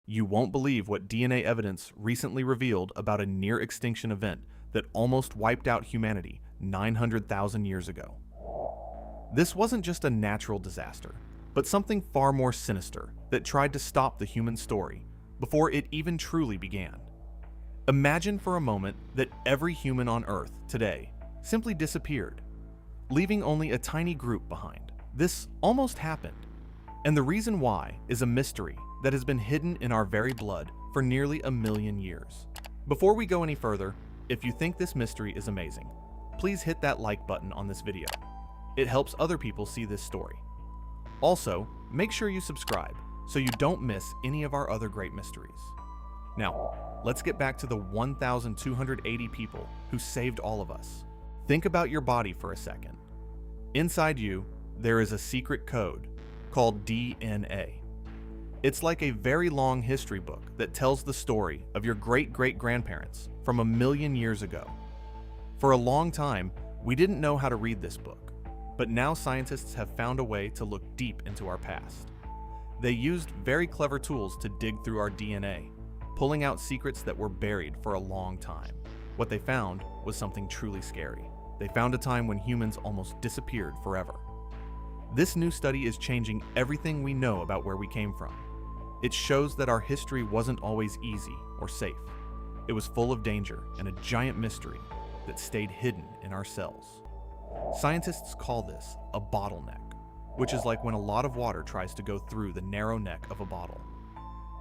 You won't believe what DNA evidence recently revealed about a near-extinction event that almost wiped out humanity 900,000 years ago. This wasn't just a natural disaster, but something far more sinister that tried to stop the human story before it even truly began. Imagine for a moment that every human on Earth today simply disappeared, leaving only a tiny group behind. This almost happened, and the reason why is a mystery that has been hidden in our very blood for nearly 1,000,000 years. Before we go any further, if you think this mystery is amazing, please hit that like button on this video. It helps other people see this story. Also, make sure you subscribe so you don't miss any of our other great mysteries. Now, let's get back to the 1,280 people who saved all of us. Think about your body for a second. Inside you, there is a secret code called DNA. It's like a very long history book that tells the story of your great-great-grandparents from 1,000,000 years ago. For a long time, we didn't know how to read this book, but now scientists have found a way to look deep into our past. They used very clever tools to dig through our DNA, pulling out secrets that were buried for a long time. What they found was something truly scary. They found a time when humans almost disappeared forever. This new study is changing everything we know about where we came from. It shows that our history wasn't always easy or safe. It was full of danger and a giant mystery that stayed hidden in our cells. Scientists call this a bottleneck, which is like when a lot of water tries to go through the narrow neck of a bottle.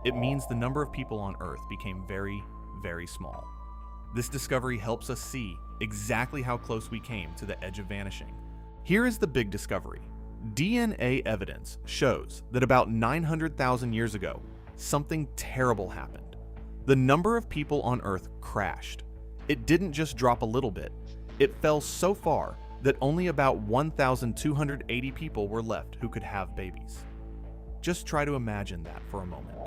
It means the number of people on Earth became very, very small. This discovery helps us see exactly how close we came to the edge of vanishing. Here is the big discovery. DNA evidence shows that about 900,000 years ago, something terrible happened. The number of people on Earth crashed. It didn't just drop a little bit, it fell so far that only about 1,280 people were left who could have babies. Just try to imagine that for a moment.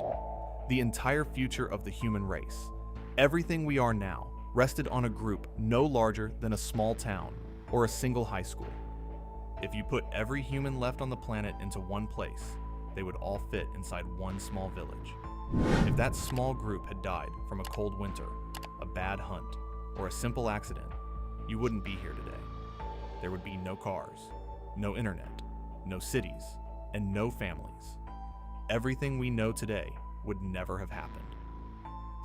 The entire future of the human race, everything we are now, rested on a group no larger than a small town or a single high school. If you put every human left on the planet into one place, they would all fit inside one small village. If that small group had died from a cold winter, a bad hunt, or a simple accident, you wouldn't be here today. There would be no cars, no internet, no cities, and no families. Everything we know today would never have happened.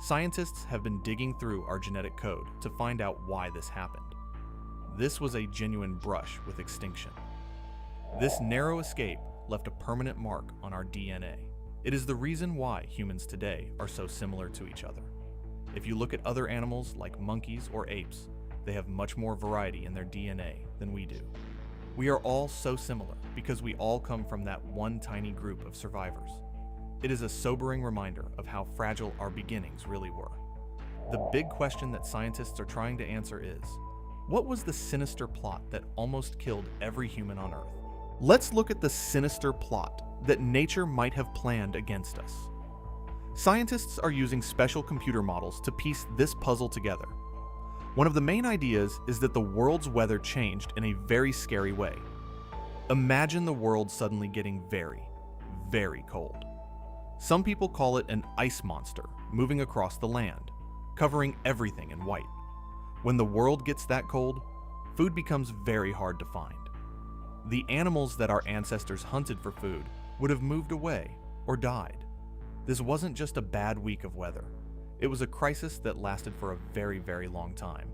Scientists have been digging through our genetic code to find out why this happened. This was a genuine brush with extinction. This narrow escape left a permanent mark on our DNA. It is the reason why humans today are so similar to each other. If you look at other animals like monkeys or apes, they have much more variety in their DNA than we do. We are all so similar because we all come from that one tiny group of survivors. It is a sobering reminder of how fragile our beginnings really were. The big question that scientists are trying to answer is, what was the sinister plot that almost killed every human on Earth? Let's look at the sinister plot that nature might have planned against us. Scientists are using special computer models to piece this puzzle together. One of the main ideas is that the world's weather changed in a very scary way. Imagine the world suddenly getting very, very cold. Some people call it an ice monster moving across the land, covering everything in white. When the world gets that cold, food becomes very hard to find. The animals that our ancestors hunted for food would have moved away or died. This wasn't just a bad week of weather. It was a crisis that lasted for a very, very long time.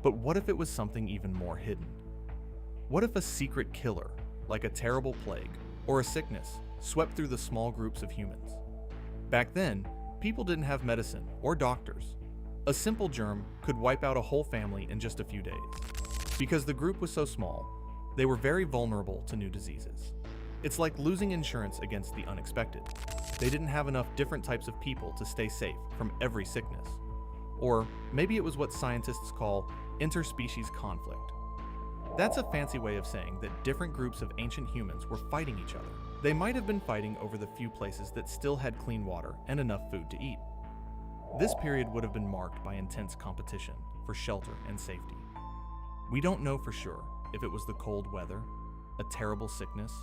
But what if it was something even more hidden? What if a secret killer, like a terrible plague or a sickness, swept through the small groups of humans? Back then, people didn't have medicine or doctors. A simple germ could wipe out a whole family in just a few days. Because the group was so small, they were very vulnerable to new diseases. It's like losing insurance against the unexpected. They didn't have enough different types of people to stay safe from every sickness. Or maybe it was what scientists call interspecies conflict. That's a fancy way of saying that different groups of ancient humans were fighting each other. They might have been fighting over the few places that still had clean water and enough food to eat. This period would have been marked by intense competition for shelter and safety. We don't know for sure if it was the cold weather, a terrible sickness,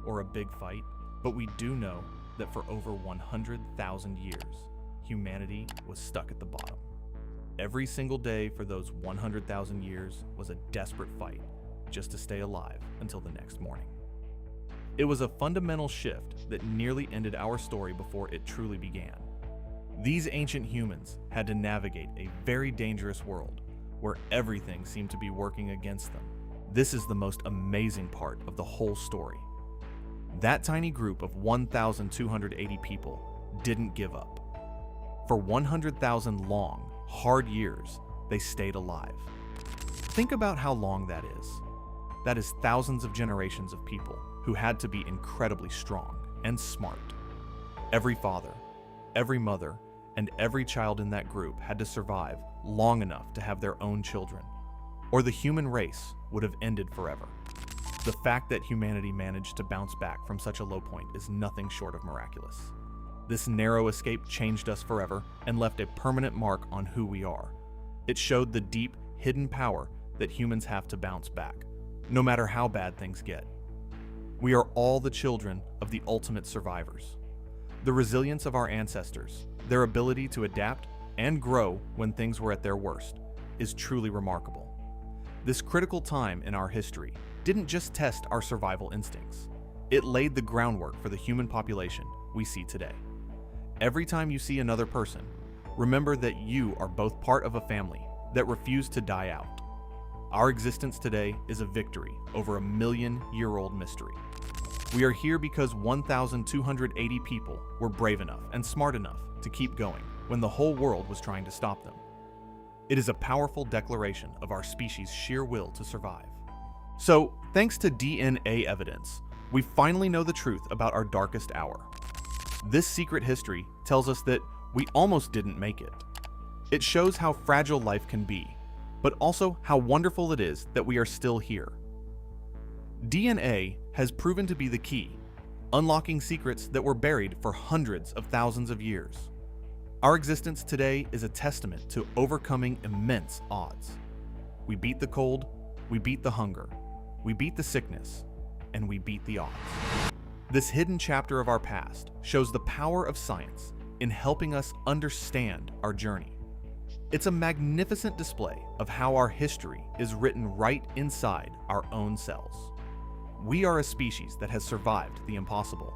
or a big fight, but we do know that for over 100,000 years, humanity was stuck at the bottom. Every single day for those 100,000 years was a desperate fight just to stay alive until the next morning. It was a fundamental shift that nearly ended our story before it truly began. These ancient humans had to navigate a very dangerous world where everything seemed to be working against them. This is the most amazing part of the whole story. That tiny group of 1,280 people didn't give up. For 100,000 long, hard years, they stayed alive. Think about how long that is. That is thousands of generations of people who had to be incredibly strong and smart. Every father, every mother, and every child in that group had to survive long enough to have their own children, or the human race would have ended forever. The fact that humanity managed to bounce back from such a low point is nothing short of miraculous. This narrow escape changed us forever and left a permanent mark on who we are. It showed the deep, hidden power that humans have to bounce back, no matter how bad things get. We are all the children of the ultimate survivors. The resilience of our ancestors, their ability to adapt and grow when things were at their worst, is truly remarkable. This critical time in our history didn't just test our survival instincts. It laid the groundwork for the human population we see today. Every time you see another person, remember that you are both part of a family that refused to die out. Our existence today is a victory over a million-year-old mystery. We are here because 1,280 people were brave enough and smart enough to keep going when the whole world was trying to stop them. It is a powerful declaration of our species' sheer will to survive. So, thanks to DNA evidence, we finally know the truth about our darkest hour. This secret history tells us that we almost didn't make it. It shows how fragile life can be, but also how wonderful it is that we are still here. DNA has proven to be the key, unlocking secrets that were buried for hundreds of thousands of years. Our existence today is a testament to overcoming immense odds. We beat the cold, we beat the hunger, we beat the sickness, and we beat the odds. This hidden chapter of our past shows the power of science in helping us understand our journey. It's a magnificent display of how our history is written right inside our own cells. We are a species that has survived the impossible,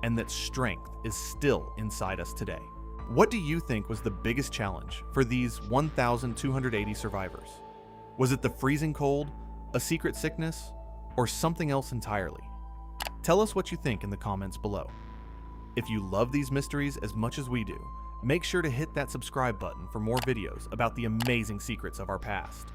and that strength is still inside us today. What do you think was the biggest challenge for these 1,280 survivors? Was it the freezing cold, a secret sickness, or something else entirely? Tell us what you think in the comments below. If you love these mysteries as much as we do, make sure to hit that subscribe button for more videos about the amazing secrets of our past.